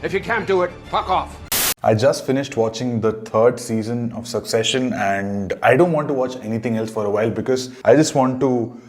If you can't do it, fuck off. I just finished watching the third season of Succession and I don't want to watch anything else for a while because I just want to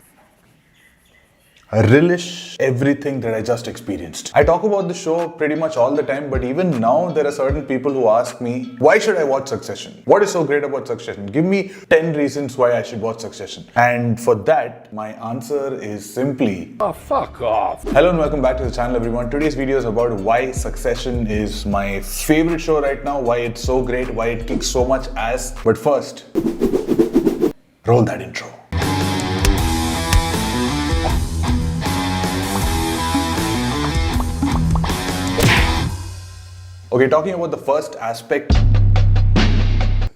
relish everything that I just experienced. I talk about the show pretty much all the time, but even now there are certain people who ask me, why should I watch Succession? What is so great about Succession? Give me 10 reasons why I should watch Succession. And for that, my answer is simply, Oh, fuck off. hello and welcome back to the channel everyone. Today's video is about why Succession is my favorite show right now, why it's so great, why it kicks so much ass. But first, roll that intro. Okay, talking about the first aspect,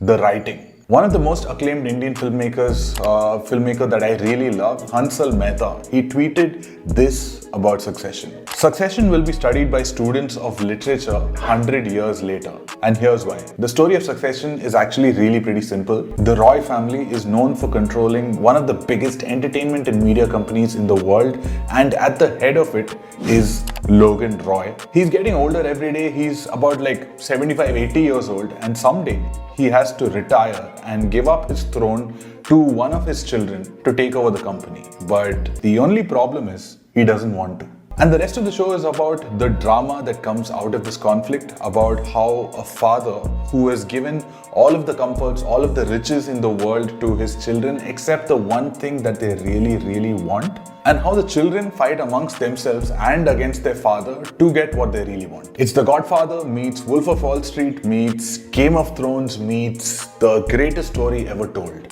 the writing. One of the most acclaimed Indian filmmaker that I really love, Hansal Mehta, he tweeted this about Succession. Succession will be studied by students of literature 100 years later. And here's why. The story of Succession is actually really pretty simple. The Roy family is known for controlling one of the biggest entertainment and media companies in the world, and at the head of it is Logan Roy. He's getting older every day. He's about like 75, 80 years old, and someday he has to retire and give up his throne to one of his children to take over the company. But the only problem is he doesn't want to. And the rest of the show is about the drama that comes out of this conflict, about how a father who has given all of the comforts, all of the riches in the world to his children except the one thing that they really, really want, and how the children fight amongst themselves and against their father to get what they really want. It's The Godfather meets Wolf of Wall Street meets Game of Thrones meets the greatest story ever told.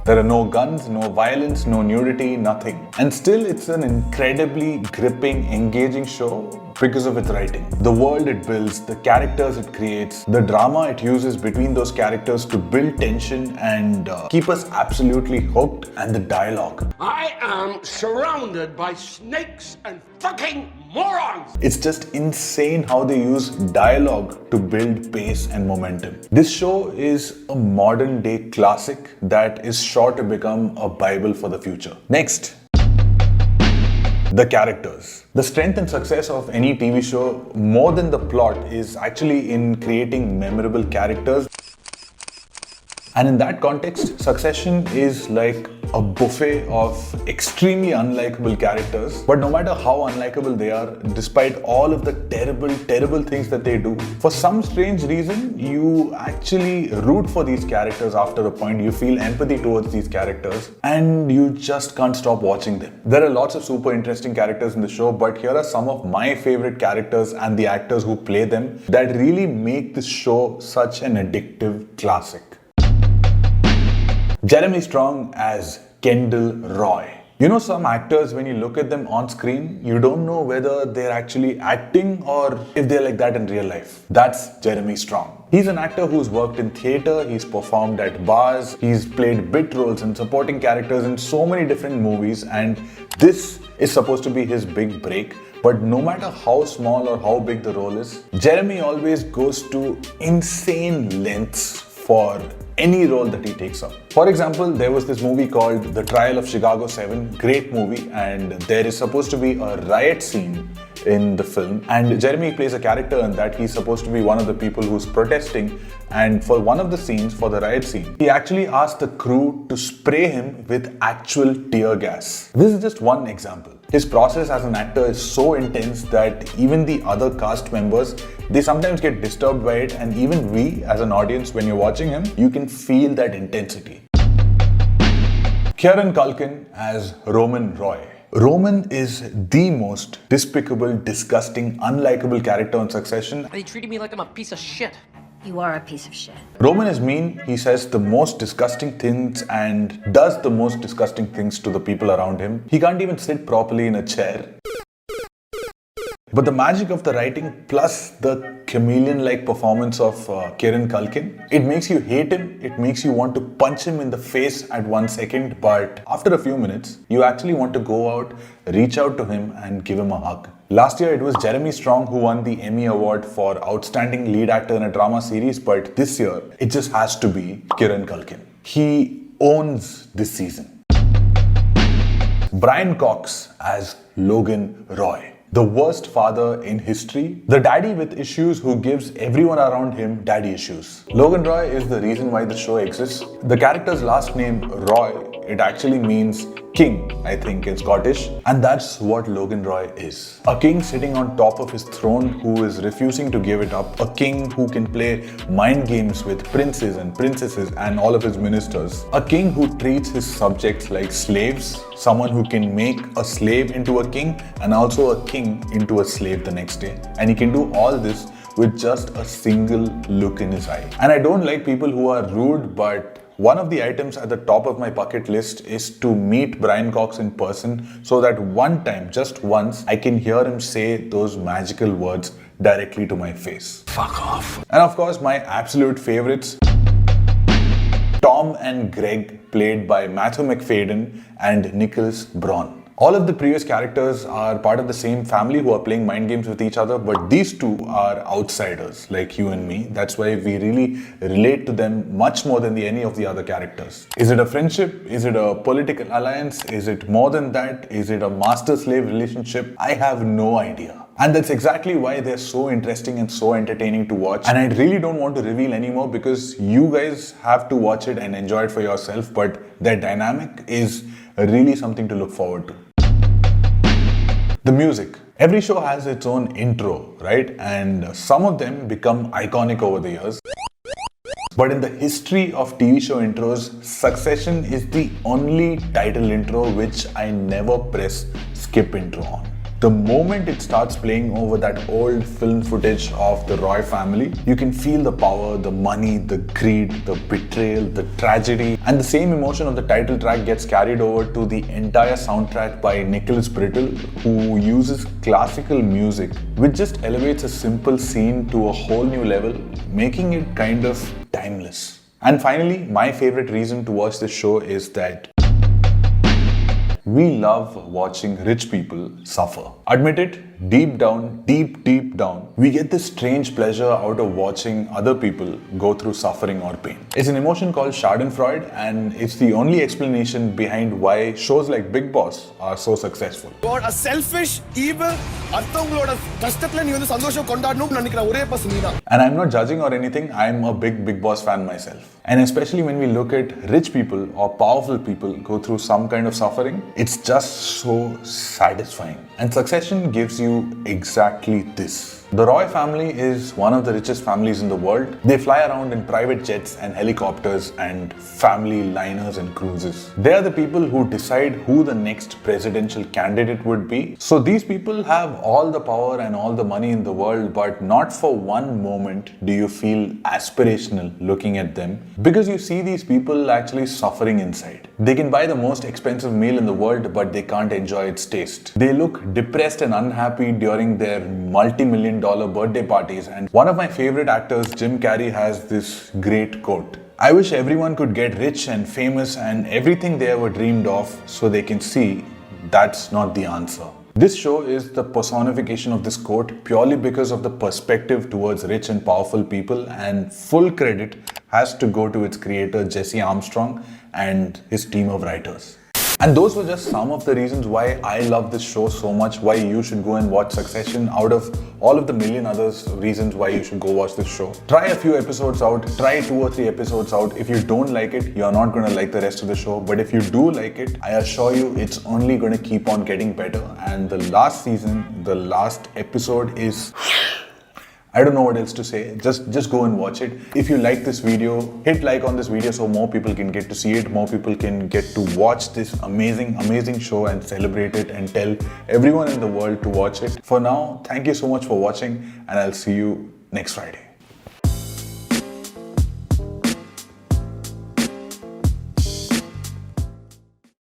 There are no guns, no violence, no nudity, nothing. And still it's an incredibly gripping, engaging show because of its writing. The world it builds, the characters it creates, the drama it uses between those characters to build tension and keep us absolutely hooked, and the dialogue. I am surrounded by snakes and fucking morons. It's just insane how they use dialogue to build pace and momentum. This show is a modern day classic that is sure to become a Bible for the future. Next, the characters. The strength and success of any TV show, more than the plot, is actually in creating memorable characters. And in that context, Succession is like a buffet of extremely unlikable characters. But no matter how unlikable they are, despite all of the terrible things that they do, for some strange reason, you actually root for these characters after a point. You feel empathy towards these characters and you just can't stop watching them. There are lots of super interesting characters in the show, but here are some of my favorite characters and the actors who play them that really make this show such an addictive classic. Jeremy Strong as Kendall Roy. You know, some actors, when you look at them on screen, you don't know whether they're actually acting or if they're like that in real life. That's Jeremy Strong. He's an actor who's worked in theatre, he's performed at bars, he's played bit roles and supporting characters in so many different movies, and this is supposed to be his big break. But no matter how small or how big the role is, Jeremy always goes to insane lengths for any role that he takes up. For example, there was this movie called The Trial of Chicago 7, great movie, and there is supposed to be a riot scene in the film, and Jeremy plays a character in that. He's supposed to be one of the people who's protesting, and for one of the scenes, for the riot scene, he actually asked the crew to spray him with actual tear gas. This is just one example. His process as an actor is so intense that even the other cast members, they sometimes get disturbed by it, and even we as an audience, when you're watching him, you can feel that intensity. Kieran Culkin as Roman Roy. Roman is the most despicable, disgusting, unlikable character on Succession. They treated me like I'm a piece of shit. You are a piece of shit. Roman is mean, he says the most disgusting things and does the most disgusting things to the people around him. He can't even sit properly in a chair. But the magic of the writing plus the chameleon-like performance of Kieran Culkin, it makes you hate him, it makes you want to punch him in the face at 1 second, but after a few minutes, you actually want to go out, reach out to him and give him a hug. Last year, it was Jeremy Strong who won the Emmy Award for Outstanding Lead Actor in a Drama Series, but this year, it just has to be Kieran Culkin. He owns this season. Brian Cox as Logan Roy. The worst father in history, the daddy with issues who gives everyone around him daddy issues. Logan Roy is the reason why the show exists. The character's last name, Roy, it actually means king, I think in Scottish, and that's what Logan Roy is. A king sitting on top of his throne who is refusing to give it up. A king who can play mind games with princes and princesses and all of his ministers. A king who treats his subjects like slaves. Someone who can make a slave into a king and also a king into a slave the next day. And he can do all this with just a single look in his eye. And I don't like people who are rude, but one of the items at the top of my bucket list is to meet Brian Cox in person so that one time, just once, I can hear him say those magical words directly to my face. Fuck off. And of course, my absolute favorites, Tom and Greg, played by Matthew Macfadyen and Nicholas Braun. All of the previous characters are part of the same family who are playing mind games with each other, but these two are outsiders like you and me. That's why we really relate to them much more than any of the other characters. Is it a friendship? Is it a political alliance? Is it more than that? Is it a master-slave relationship? I have no idea. And that's exactly why they're so interesting and so entertaining to watch. And I really don't want to reveal anymore because you guys have to watch it and enjoy it for yourself. But their dynamic is really something to look forward to. The music. Every show has its own intro, right? And some of them become iconic over the years. But in the history of TV show intros, Succession is the only title intro which I never press skip intro on. The moment it starts playing over that old film footage of the Roy family, you can feel the power, the money, the greed, the betrayal, the tragedy, and the same emotion of the title track gets carried over to the entire soundtrack by Nicholas Brittle, who uses classical music, which just elevates a simple scene to a whole new level, making it kind of timeless. And finally, my favorite reason to watch this show is that we love watching rich people suffer. Admit it, deep down, deep down, we get this strange pleasure out of watching other people go through suffering or pain. It's an emotion called Schadenfreude, and it's the only explanation behind why shows like Big Boss are so successful. God, a selfish, evil, and I'm not judging or anything, I'm a big Boss fan myself. And especially when we look at rich people or powerful people go through some kind of suffering, it's just so satisfying. And Succession gives you exactly this. The Roy family is one of the richest families in the world. They fly around in private jets and helicopters and family liners and cruises. They are the people who decide who the next presidential candidate would be. So these people have all the power and all the money in the world, but not for one moment do you feel aspirational looking at them, because you see these people actually suffering inside. They can buy the most expensive meal in the world, but they can't enjoy its taste. They look depressed and unhappy during their multi-million-dollar birthday parties. And one of my favorite actors, Jim Carrey, has this great quote: "I wish everyone could get rich and famous and everything they ever dreamed of so they can see that's not the answer." This show is the personification of this quote purely because of the perspective towards rich and powerful people, and full credit has to go to its creator Jesse Armstrong and his team of writers. And those were just some of the reasons why I love this show so much, why you should go and watch Succession, out of all of the million other reasons why you should go watch this show. Try a few episodes out, try 2 or 3 episodes out. If you don't like it, you're not going to like the rest of the show. But if you do like it, I assure you it's only going to keep on getting better. And the last season, the last episode is... I don't know what else to say. Just go and watch it. If you like this video, hit like on this video so more people can get to see it. More people can get to watch this amazing show and celebrate it and tell everyone in the world to watch it. For now, thank you so much for watching, and I'll see you next Friday.